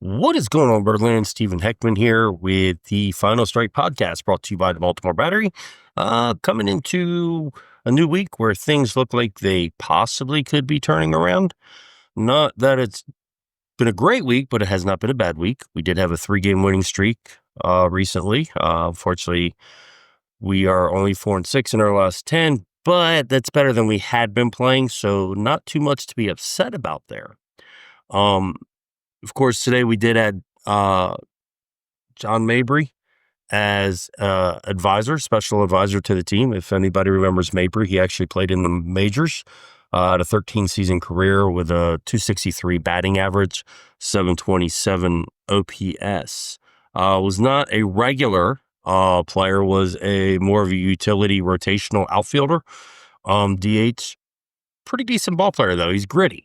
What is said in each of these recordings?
What is going on, Birdland? Stephen Heckman here with the Final Strike podcast brought to you by the Baltimore Battery. Coming into a new week where things look like they possibly could be turning around. Not that it's been a great week, but it has not been a bad week. We did have a 3-game winning streak recently. Unfortunately, we are only 4-6 in our last 10, but that's better than we had been playing, so not too much to be upset about there. Of course, today we did add John Mabry as special advisor to the team. If anybody remembers Mabry, he actually played in the majors, had a 13-season career with a .263 batting average, 727 OPS. Was not a regular player, was a more of a utility rotational outfielder. DH, pretty decent ball player, though. He's gritty.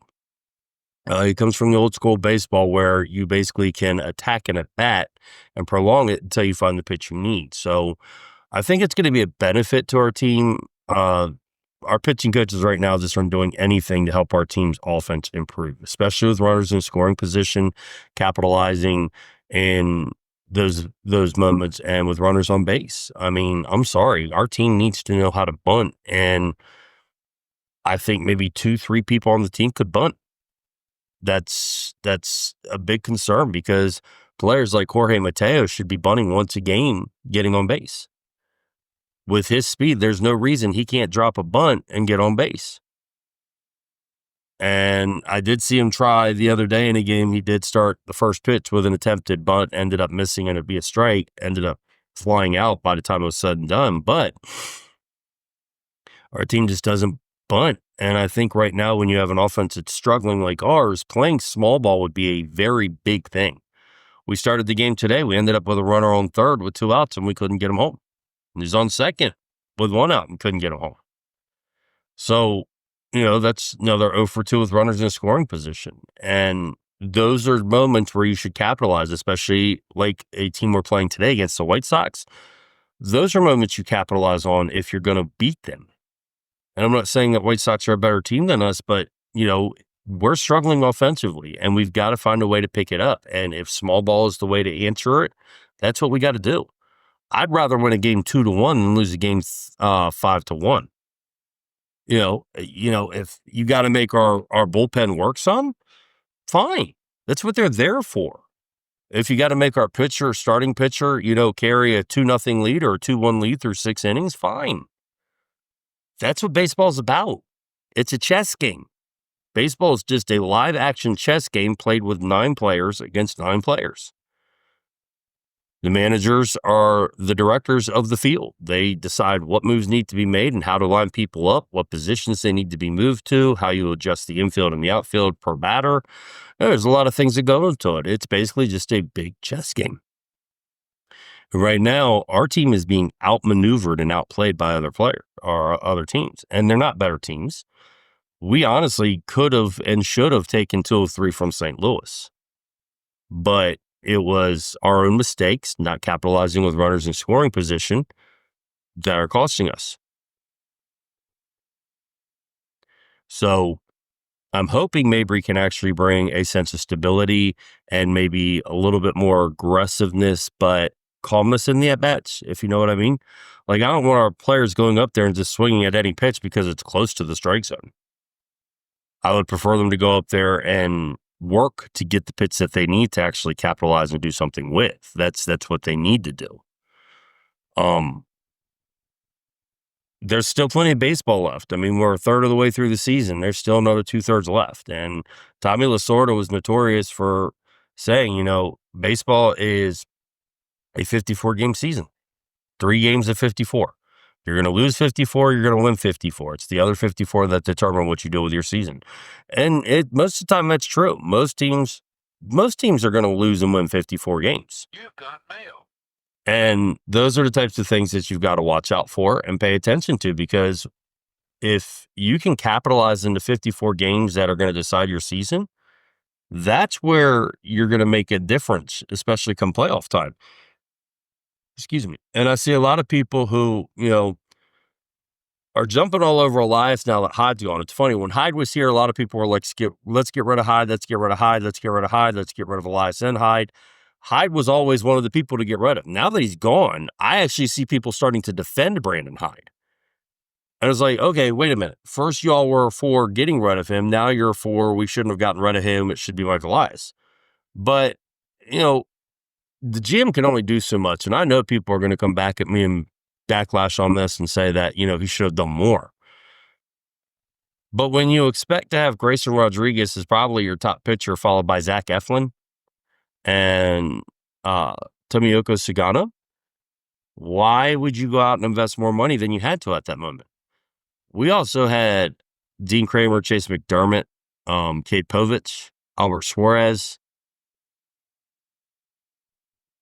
He comes from the old school baseball where you basically can attack an at-bat and prolong it until you find the pitch you need. So I think it's going to be a benefit to our team. Our pitching coaches right now just aren't doing anything to help our team's offense improve, especially with runners in scoring position, capitalizing in those moments, and with runners on base. I mean, I'm sorry. Our team needs to know how to bunt, and I think maybe 2-3 people on the team could bunt. That's a big concern because players like Jorge Mateo should be bunting once a game, getting on base. With his speed, there's no reason he can't drop a bunt and get on base. And I did see him try the other day in a game. He did start the first pitch with an attempted bunt, ended up missing, and it'd be a strike, ended up flying out by the time it was said and done. But our team just doesn't bunt. And I think right now, when you have an offense that's struggling like ours, playing small ball would be a very big thing. We started the game today. We ended up with a runner on third with 2 outs, and we couldn't get him home. And he's on second with 1 out and couldn't get him home. So, that's another 0 for 2 with runners in scoring position. And those are moments where you should capitalize, especially like a team we're playing today against the White Sox. Those are moments you capitalize on if you're going to beat them. And I'm not saying that White Sox are a better team than us, but, we're struggling offensively, and we've got to find a way to pick it up. And if small ball is the way to answer it, that's what we got to do. I'd rather win a game 2-1 than lose a game 5-1. If you got to make our bullpen work some, fine. That's what they're there for. If you got to make our starting pitcher, carry a 2-0 lead or a 2-1 lead through 6 innings, fine. That's what baseball's about. It's a chess game. Baseball is just a live-action chess game played with 9 players against 9 players. The managers are the directors of the field. They decide what moves need to be made and how to line people up, what positions they need to be moved to, how you adjust the infield and the outfield per batter. There's a lot of things that go into it. It's basically just a big chess game. Right now, our team is being outmaneuvered and outplayed by other teams, and they're not better teams. We honestly could have and should have taken 2-3 from St. Louis, but it was our own mistakes, not capitalizing with runners in scoring position, that are costing us. So I'm hoping Mabry can actually bring a sense of stability and maybe a little bit more aggressiveness, but calmness in the at-bats, if you know what I mean. Like, I don't want our players going up there and just swinging at any pitch because it's close to the strike zone. I would prefer them to go up there and work to get the pitch that they need to actually capitalize and do something with. That's what they need to do. There's still plenty of baseball left. I mean, we're a third of the way through the season. There's still another 2/3 left. And Tommy Lasorda was notorious for saying, baseball is a 54-game season, 3 games of 54. You're going to lose 54, you're going to win 54. It's the other 54 that determine what you do with your season. And most of the time that's true. Most teams are going to lose and win 54 games. You've got mail. And those are the types of things that you've got to watch out for and pay attention to, because if you can capitalize into 54 games that are going to decide your season, that's where you're going to make a difference, especially come playoff time. Excuse me. And I see a lot of people who, are jumping all over Elias now that Hyde's gone. It's funny, when Hyde was here, a lot of people were like, let's get rid of Hyde, let's get rid of Hyde, let's get rid of Hyde, let's get rid of Elias and Hyde. Hyde was always one of the people to get rid of. Now that he's gone, I actually see people starting to defend Brandon Hyde. And it's like, okay, wait a minute. First, y'all were for getting rid of him. Now you're for we shouldn't have gotten rid of him. It should be Michael Elias. But, you know, the GM can only do so much. And I know people are going to come back at me and backlash on this and say that, he should have done more. But when you expect to have Grayson Rodriguez as probably your top pitcher, followed by Zach Eflin and Tomiyoko Sugano, why would you go out and invest more money than you had to at that moment? We also had Dean Kramer, Chase McDermott, Cade Povich, Albert Suarez,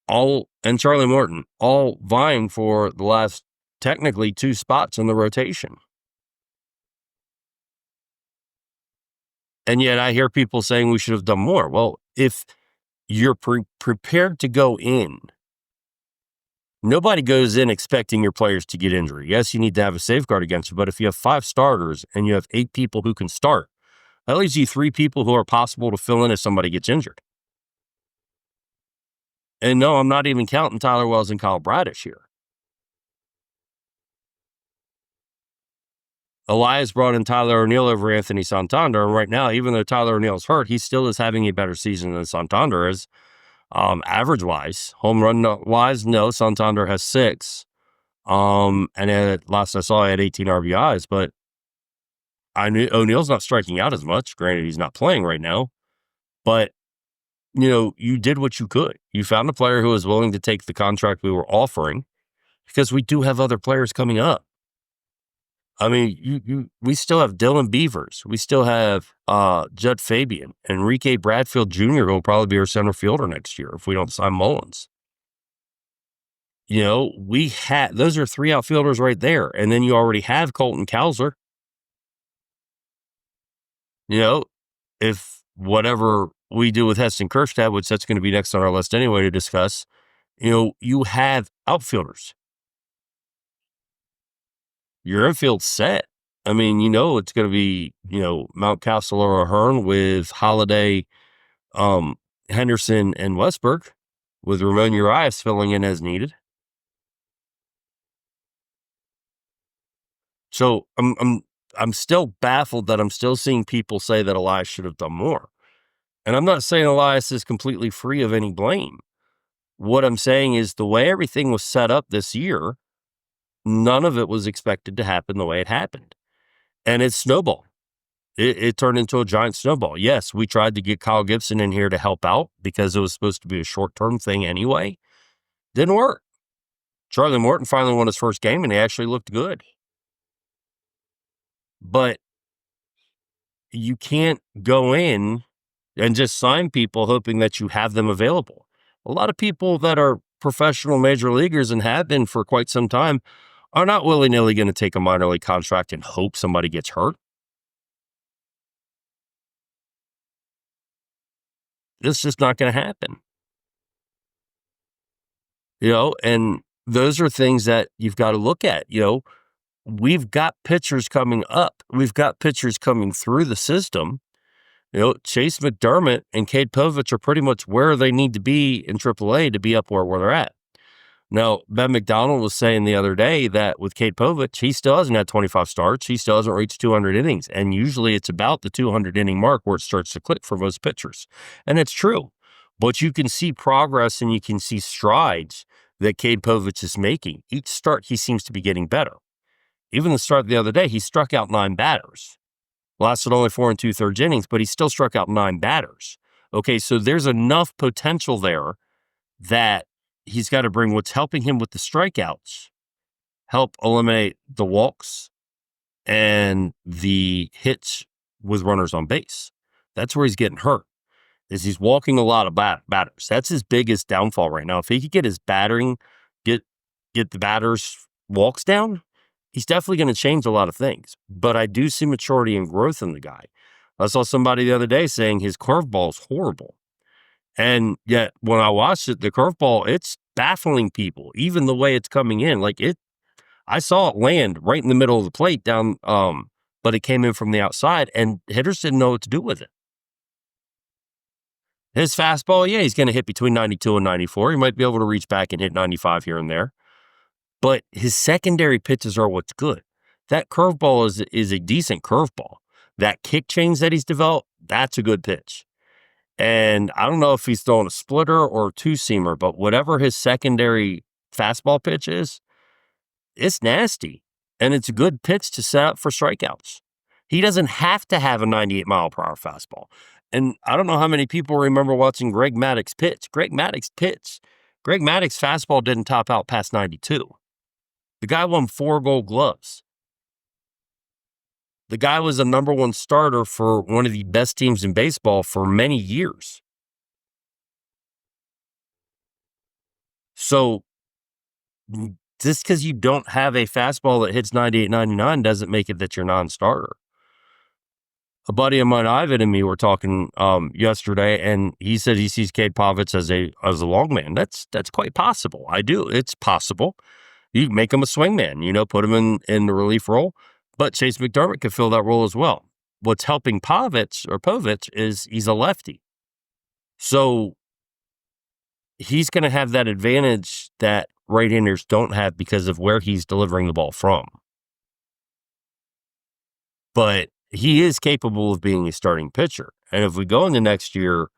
and Charlie Morton, all vying for the last technically 2 spots in the rotation. And yet I hear people saying we should have done more. Well, if you're prepared to go in, nobody goes in expecting your players to get injured. Yes, you need to have a safeguard against it, but if you have 5 starters and you have 8 people who can start, that leaves you 3 people who are possible to fill in if somebody gets injured. And no, I'm not even counting Tyler Wells and Kyle Bradish here. Elias brought in Tyler O'Neill over Anthony Santander, and right now, even though Tyler O'Neill's hurt, he still is having a better season than Santander is. Average-wise, home run-wise, no, Santander has 6. And last I saw, he had 18 RBIs, but I knew O'Neill's not striking out as much. Granted, he's not playing right now, but you did what you could. You found a player who was willing to take the contract we were offering because we do have other players coming up. I mean, we still have Dylan Beavers. We still have Judd Fabian, Enrique Bradfield Jr., who will probably be our center fielder next year if we don't sign Mullins. Those are 3 outfielders right there. And then you already have Colton Cowser. If whatever we do with Heston Kjerstad, which that's going to be next on our list anyway to discuss, you have outfielders. Your infield's set. I mean, it's going to be, Mountcastle or Ahern with Holiday, Henderson, and Westbrook, with Ramon Urias filling in as needed. So I'm still baffled that I'm still seeing people say that Elias should have done more. And I'm not saying Elias is completely free of any blame. What I'm saying is the way everything was set up this year, none of it was expected to happen the way it happened. And it snowballed. It turned into a giant snowball. Yes, we tried to get Kyle Gibson in here to help out because it was supposed to be a short-term thing anyway. Didn't work. Charlie Morton finally won his first game, and he actually looked good. But you can't go in and just sign people hoping that you have them available. A lot of people that are professional major leaguers and have been for quite some time are not willy-nilly going to take a minor league contract and hope somebody gets hurt. It's just not going to happen. And those are things that you've got to look at. We've got pitchers coming up. We've got pitchers coming through the system. Chase McDermott and Cade Povich are pretty much where they need to be in AAA to be up where they're at. Now, Ben McDonald was saying the other day that with Cade Povich, he still hasn't had 25 starts. He still hasn't reached 200 innings. And usually it's about the 200 inning mark where it starts to click for most pitchers. And it's true. But you can see progress and you can see strides that Cade Povich is making. Each start, he seems to be getting better. Even the start the other day, he struck out 9 batters. Lasted only 4 2/3 innings, but he still struck out 9 batters. Okay, so there's enough potential there that he's got to bring what's helping him with the strikeouts, help eliminate the walks and the hits with runners on base. That's where he's getting hurt, is he's walking a lot of batters. That's his biggest downfall right now. If he could get his battering, get the batters' walks down, he's definitely going to change a lot of things. But I do see maturity and growth in the guy. I saw somebody the other day saying his curveball is horrible. And yet, when I watched it, the curveball, it's baffling people, even the way it's coming in. I saw it land right in the middle of the plate down, but it came in from the outside, and hitters didn't know what to do with it. His fastball, yeah, he's going to hit between 92 and 94. He might be able to reach back and hit 95 here and there, but his secondary pitches are what's good. That curveball is a decent curveball. That kick change that he's developed, that's a good pitch. And I don't know if he's throwing a splitter or a two-seamer, but whatever his secondary fastball pitch is, it's nasty, and it's a good pitch to set up for strikeouts. He doesn't have to have a 98-mile-per-hour fastball. And I don't know how many people remember watching Greg Maddux pitch. Greg Maddux' fastball didn't top out past 92. The guy won 4 Gold Gloves. The guy was a number 1 starter for one of the best teams in baseball for many years. So just because you don't have a fastball that hits 98, 99 doesn't make it that you're non-starter. A buddy of mine, Ivan, and me were talking yesterday, and he said he sees Cade Povich as a long man. That's quite possible. I do. It's possible. You make him a swing man, put him in the relief role. But Chase McDermott could fill that role as well. What's helping Povich is he's a lefty. So he's going to have that advantage that right-handers don't have because of where he's delivering the ball from. But he is capable of being a starting pitcher. And if we go into next year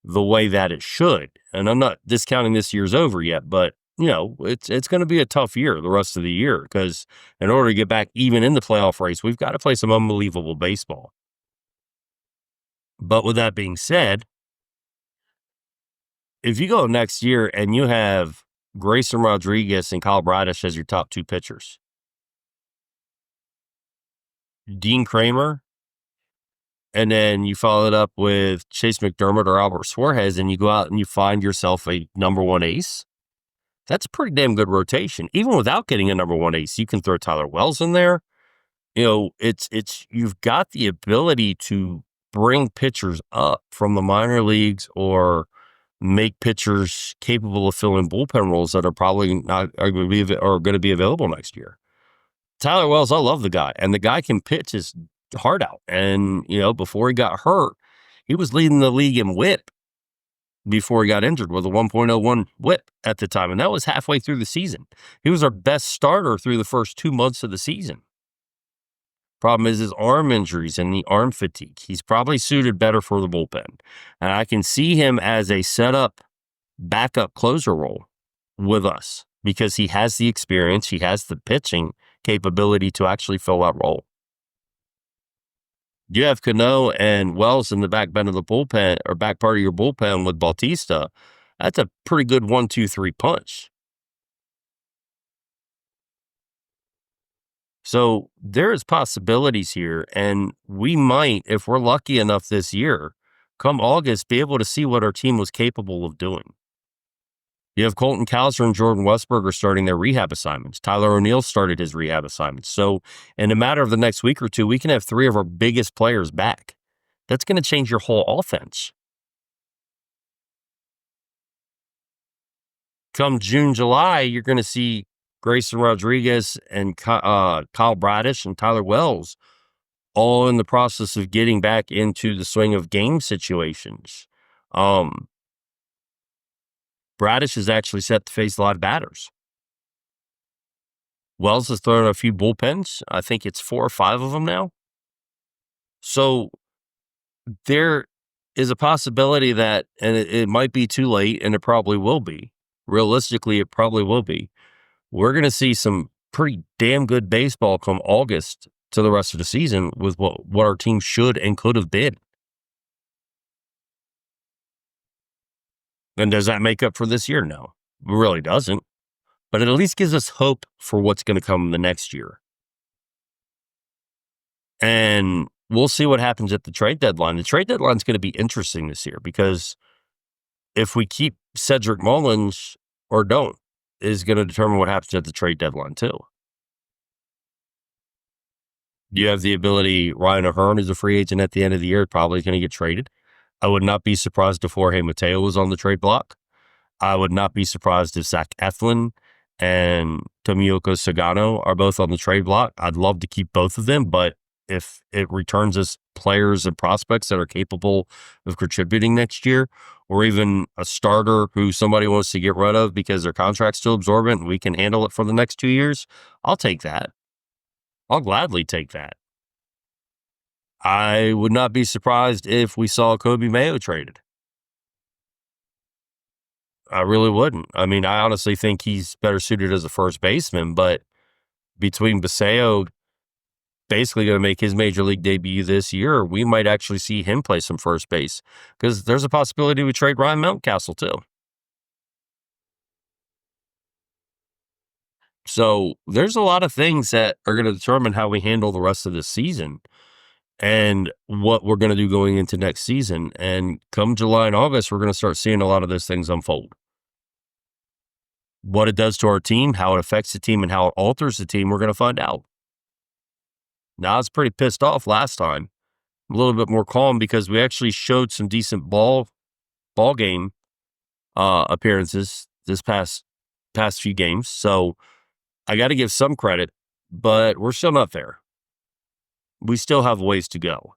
the way that it should, and I'm not discounting this year's over yet, but it's going to be a tough year the rest of the year because in order to get back even in the playoff race, we've got to play some unbelievable baseball. But with that being said, if you go next year and you have Grayson Rodriguez and Kyle Bradish as your top 2 pitchers, Dean Kramer, and then you follow it up with Chase McDermott or Albert Suarez, and you go out and you find yourself a number 1 ace, that's a pretty damn good rotation. Even without getting a number 1 ace, you can throw Tyler Wells in there. It's you've got the ability to bring pitchers up from the minor leagues or make pitchers capable of filling bullpen roles that are probably not are going to be available next year. Tyler Wells, I love the guy, and the guy can pitch his heart out. And before he got hurt, he was leading the league in WHIP before he got injured with a 1.01 WHIP at the time, and that was halfway through the season. He was our best starter through the first 2 months of the season. Problem is his arm injuries and the arm fatigue. He's probably suited better for the bullpen. And I can see him as a setup backup closer role with us because he has the experience, he has the pitching capability to actually fill that role. You have Cano and Wells in the back end of the bullpen or back part of your bullpen with Bautista. That's a pretty good 1-2-3 punch. So there's possibilities here, and we might, if we're lucky enough this year, come August, be able to see what our team was capable of doing. You have Colton Cowser and Jordan Westberger starting their rehab assignments. Tyler O'Neill started his rehab assignments. So in a matter of the next week or 2, we can have 3 of our biggest players back. That's going to change your whole offense. Come June, July, you're going to see Grayson Rodriguez and Kyle Bradish and Tyler Wells all in the process of getting back into the swing of game situations. Bradish is actually set to face live batters. Wells has thrown a few bullpens. I think it's 4 or 5 of them now. So there is a possibility that, and it might be too late, and it probably will be. Realistically, it probably will be. We're going to see some pretty damn good baseball come August to the rest of the season with what our team should and could have been. And does that make up for this year? No, it really doesn't. But it at least gives us hope for what's going to come the next year. And we'll see what happens at the trade deadline. The trade deadline is going to be interesting this year because if we keep Cedric Mullins or don't, is going to determine what happens at the trade deadline too. You have the ability, Ryan O'Hearn is a free agent at the end of the year, probably going to get traded. I would not be surprised if Jorge Mateo was on the trade block. I would not be surprised if Zach Eflin and Tomioka Sagano are both on the trade block. I'd love to keep both of them, but if it returns us players and prospects that are capable of contributing next year, or even a starter who somebody wants to get rid of because their contract's too absorbent and we can handle it for the next 2 years, I'll take that. I'll gladly take that. I would not be surprised if we saw Kobe Mayo traded. I really wouldn't. I mean, I honestly think he's better suited as a first baseman, but between Baseo basically going to make his major league debut this year, we might actually see him play some first base because there's a possibility we trade Ryan Mountcastle too. So there's a lot of things that are going to determine how we handle the rest of the season and what we're going to do going into next season. And come July and August, we're going to start seeing a lot of those things unfold. What it does to our team, how it affects the team, and how it alters the team, we're going to find out. Now, I was pretty pissed off last time. I'm a little bit more calm because we actually showed some decent ball game appearances this past few games. So I got to give some credit, but we're still not there. We still have ways to go.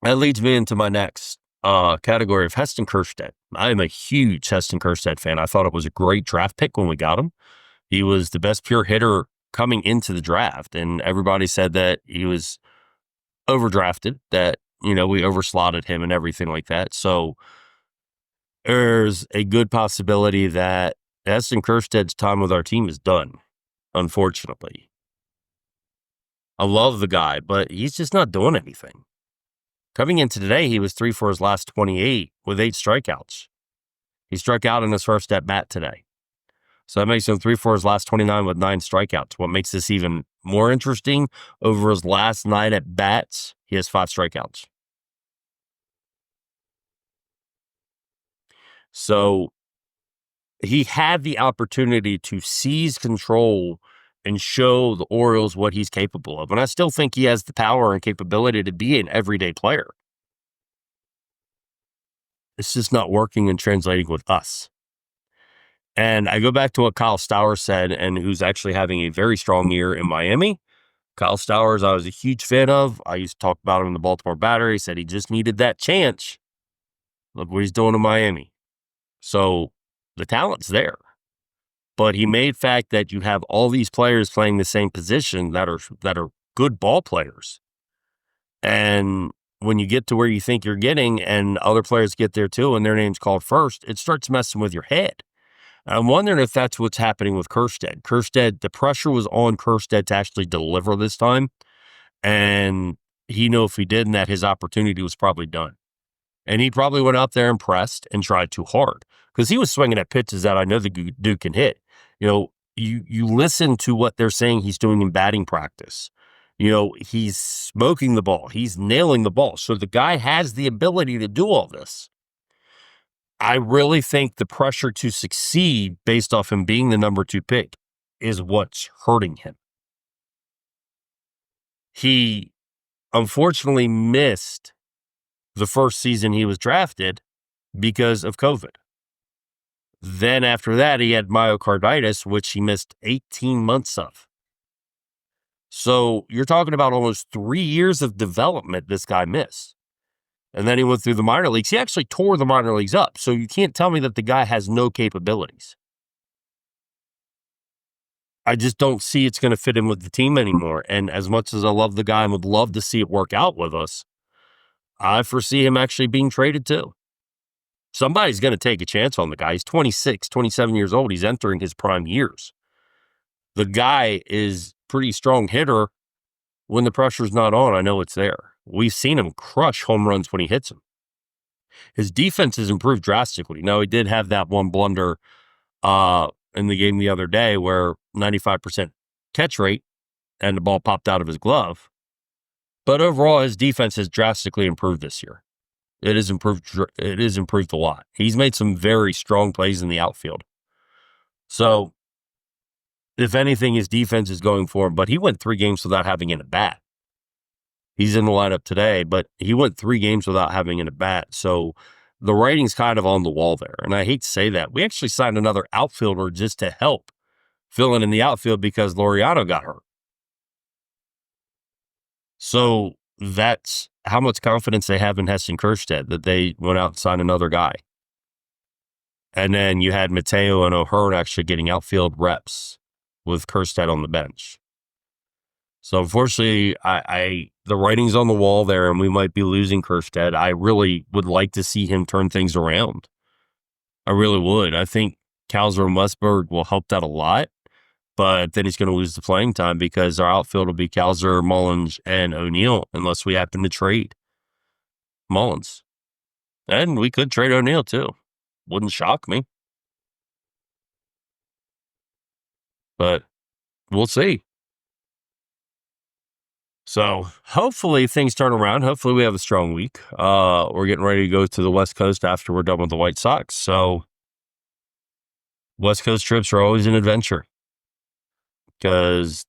That leads me into my next category of Heston Kjerstad. I am a huge Heston Kjerstad fan. I thought it was a great draft pick when we got him. He was the best pure hitter coming into the draft, and everybody said that he was overdrafted, that, we overslotted him and everything like that. So there's a good possibility that Heston Kjerstad's time with our team is done, unfortunately. I love the guy, but he's just not doing anything. Coming into today, he was 3 for his last 28 with 8 strikeouts. He struck out in his first at bat today. So that makes him 3 for his last 29 with 9 strikeouts. What makes this even more interesting, over his last 9 at bats, he has 5 strikeouts. So he had the opportunity to seize control and show the Orioles what he's capable of. And I still think he has the power and capability to be an everyday player. It's just not working and translating with us. And I go back to what Kyle Stowers said, and who's actually having a very strong year in Miami. Kyle Stowers, I was a huge fan of. I used to talk about him in the Baltimore Battery. He said he just needed that chance. Look what he's doing in Miami. So the talent's there. But he made fact that you have all these players playing the same position that are good ball players. And when you get to where you think you're getting and other players get there too and their name's called first, it starts messing with your head. And I'm wondering if that's what's happening with Kjerstad. Kjerstad, the pressure was on Kjerstad to actually deliver this time. And he knew if he didn't, that his opportunity was probably done. And he probably went out there and pressed and tried too hard because he was swinging at pitches that I know the dude can hit. You listen to what they're saying he's doing in batting practice. He's smoking the ball. He's nailing the ball. So the guy has the ability to do all this. I really think the pressure to succeed based off him being the number 2 pick is what's hurting him. He unfortunately missed the first season he was drafted because of COVID. Then after that, he had myocarditis, which he missed 18 months of. So you're talking about almost 3 years of development this guy missed. And then he went through the minor leagues. He actually tore the minor leagues up. So you can't tell me that the guy has no capabilities. I just don't see it's going to fit in with the team anymore. And as much as I love the guy and would love to see it work out with us, I foresee him actually being traded too. Somebody's going to take a chance on the guy. He's 26, 27 years old. He's entering his prime years. The guy is pretty strong hitter when the pressure's not on. I know it's there. We've seen him crush home runs when he hits them. His defense has improved drastically. Now, he did have that one blunder in the game the other day where 95% catch rate and the ball popped out of his glove. But overall, his defense has drastically improved this year. It has improved a lot. He's made some very strong plays in the outfield. So, if anything, his defense is going for him. But he went 3 games without having an at-bat. He's in the lineup today, but he went 3 games without having an at-bat. So, the writing's kind of on the wall there. And I hate to say that. We actually signed another outfielder just to help filling in the outfield because Laureano got hurt. So that's how much confidence they have in Heston Kjerstad that they went out and signed another guy. And then you had Mateo and O'Hearn actually getting outfield reps with Kjerstad on the bench. So unfortunately, the writing's on the wall there, and we might be losing Kjerstad. I really would like to see him turn things around. I really would. I think Kalser and Westberg will help that a lot, but then he's going to lose the playing time because our outfield will be Kalser, Mullins, and O'Neill unless we happen to trade Mullins. And we could trade O'Neill too. Wouldn't shock me. But we'll see. So hopefully things turn around. Hopefully we have a strong week. We're getting ready to go to the West Coast after we're done with the White Sox. So West Coast trips are always an adventure because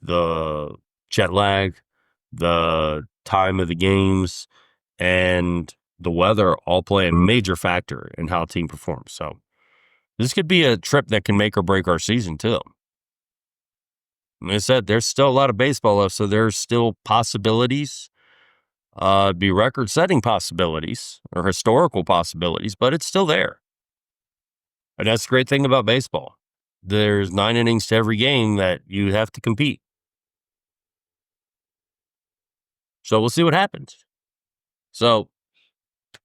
the jet lag, the time of the games, and the weather all play a major factor in how a team performs. So this could be a trip that can make or break our season too. Like I said, there's still a lot of baseball left, so there's still possibilities, be record-setting possibilities or historical possibilities, but it's still there. And that's the great thing about baseball. There's 9 innings to every game that you have to compete. So we'll see what happens. So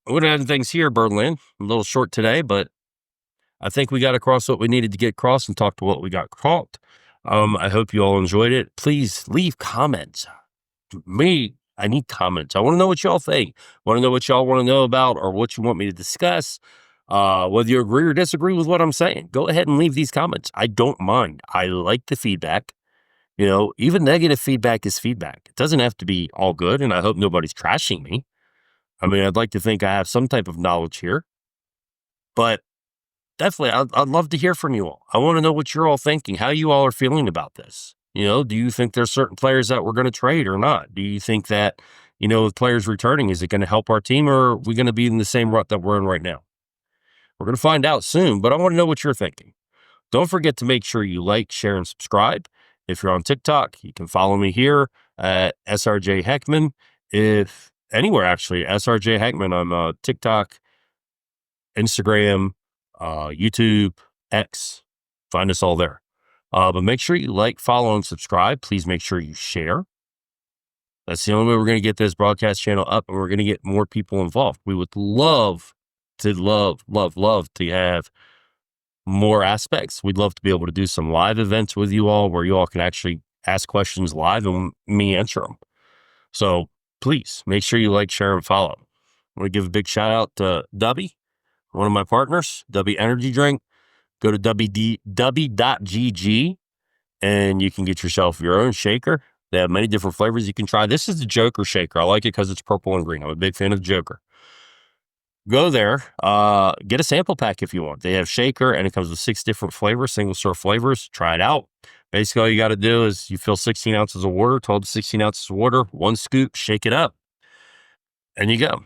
we're going to end things here, Birdland. A little short today, but I think we got across what we needed to get across and talk to what we got caught. I hope you all enjoyed it. Please leave comments. I need comments. I want to know what y'all think. I want to know what y'all want to know about or what you want me to discuss. Whether you agree or disagree with what I'm saying, go ahead and leave these comments. I don't mind. I like the feedback. Even negative feedback is feedback. It doesn't have to be all good, and I hope nobody's trashing me. I mean, I'd like to think I have some type of knowledge here, but definitely, I'd love to hear from you all. I want to know what you're all thinking, how you all are feeling about this. Do you think there's certain players that we're going to trade or not? Do you think that, with players returning, is it going to help our team or are we going to be in the same rut that we're in right now? We're going to find out soon, but I want to know what you're thinking. Don't forget to make sure you like, share, and subscribe. If you're on TikTok, you can follow me here at SRJ Heckman. If anywhere, actually, SRJ Heckman on TikTok, Instagram, YouTube, X. Find us all there. But make sure you like, follow, and subscribe. Please make sure you share. That's the only way we're going to get this broadcast channel up and we're going to get more people involved. We would love to have more aspects. We'd love to be able to do some live events with you all where you all can actually ask questions live and me answer them. So please make sure you like, share, and follow. I want to give a big shout out to Dubby, one of my partners, Dubby Energy Drink. Go to www.gg and you can get yourself your own shaker. They have many different flavors you can try. This is the Joker shaker. I like it because it's purple and green. I'm a big fan of the Joker. Go there, get a sample pack if you want. They have shaker and it comes with 6 different flavors, single serve flavors. Try it out. Basically, all you got to do is you fill 16 ounces of water, 12 to 16 ounces of water, 1 scoop, shake it up, and you go.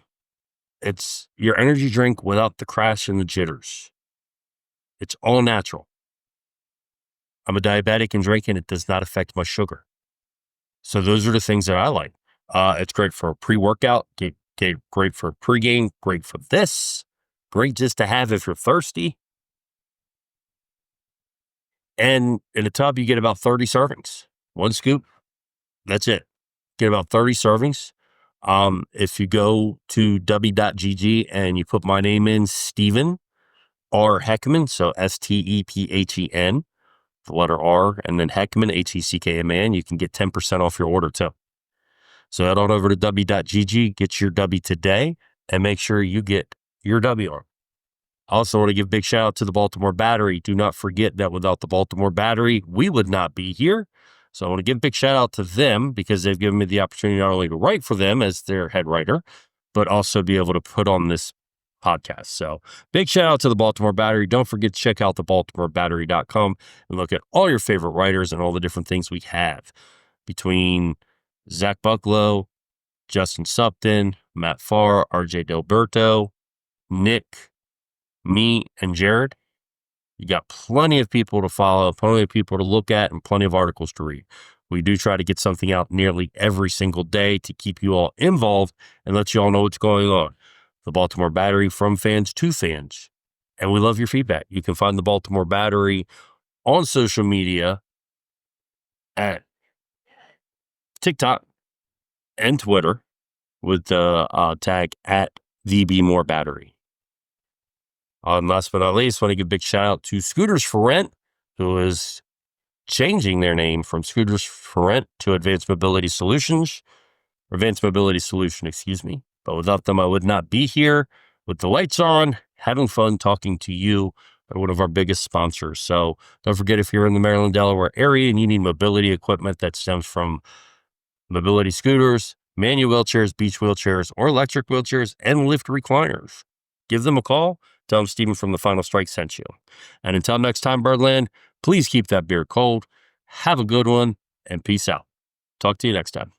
It's your energy drink without the crash and the jitters. It's all natural. I'm a diabetic and drinking it does not affect my sugar. So those are the things that I like. It's great for a pre-workout, great for pregame, great for this, great just to have if you're thirsty. And in a tub, you get about 30 servings. 1 scoop, that's it. Get about 30 servings. If you go to w.gg and you put my name in, Stephen R. Heckman, so Stephen, the letter R, and then Heckman, Heckman, you can get 10% off your order too. So head on over to w.gg, get your W today, and make sure you get your W on. I also want to give a big shout out to the Baltimore Battery. Do not forget that without the Baltimore Battery, we would not be here. So I want to give a big shout out to them because they've given me the opportunity not only to write for them as their head writer, but also be able to put on this podcast. So big shout out to the Baltimore Battery. Don't forget to check out the BaltimoreBattery.com and look at all your favorite writers and all the different things we have between Zach Bucklow, Justin Supton, Matt Farr, RJ Delberto, Nick, me, and Jared, you got plenty of people to follow, plenty of people to look at, and plenty of articles to read. We do try to get something out nearly every single day to keep you all involved and let you all know what's going on. The Baltimore Battery, from fans to fans. And we love your feedback. You can find the Baltimore Battery on social media at TikTok and Twitter with the tag at the Be More Battery. And last but not least, want to give a big shout out to Scooters for Rent, who is changing their name from Scooters for Rent to Advanced Mobility Solutions, or Advanced Mobility Solution, excuse me. But without them, I would not be here with the lights on, having fun talking to you. They're one of our biggest sponsors. So don't forget, if you're in the Maryland, Delaware area and you need mobility equipment that stems from mobility scooters, manual wheelchairs, beach wheelchairs, or electric wheelchairs, and lift recliners, give them a call. Tell them Stephen from the Final Strike sent you. And until next time, Birdland, please keep that beer cold. Have a good one, and peace out. Talk to you next time.